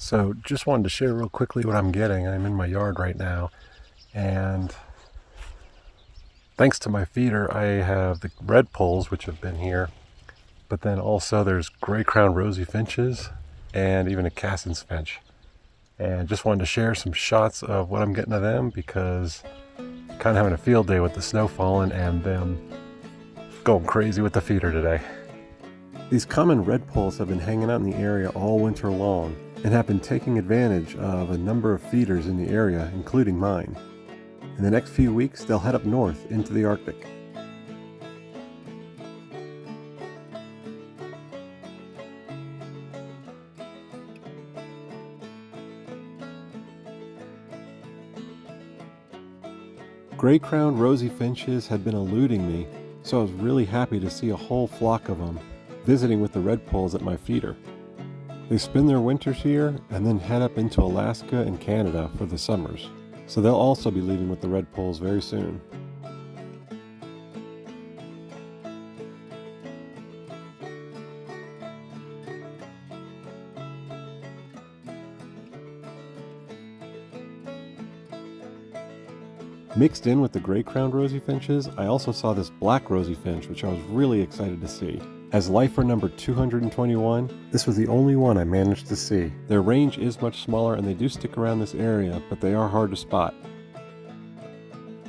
So just wanted to share real quickly what I'm getting. I'm in my yard right now, and thanks to my feeder, I have the red poles, which have been here, but then also there's gray-crowned rosy finches and even a Cassin's finch. And just wanted to share some shots of what I'm getting of them because I'm kind of having a field day with the snow falling and them going crazy with the feeder today. These common red poles have been hanging out in the area all winter long and have been taking advantage of a number of feeders in the area, including mine. In the next few weeks, they'll head up north into the Arctic. Gray-crowned rosy finches had been eluding me, so I was really happy to see a whole flock of them visiting with the red poles at my feeder. They spend their winters here and then head up into Alaska and Canada for the summers, so they'll also be leaving with the red poles very soon. Mixed in with the gray-crowned rosy finches, I also saw this black rosy finch, which I was really excited to see. As lifer number 221, this was the only one I managed to see. Their range is much smaller and they do stick around this area, but they are hard to spot.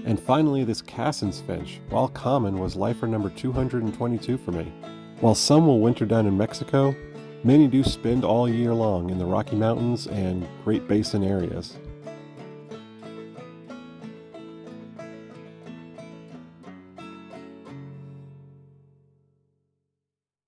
And finally, this Cassin's finch, while common, was lifer number 222 for me. While some will winter down in Mexico, many do spend all year long in the Rocky Mountains and Great Basin areas.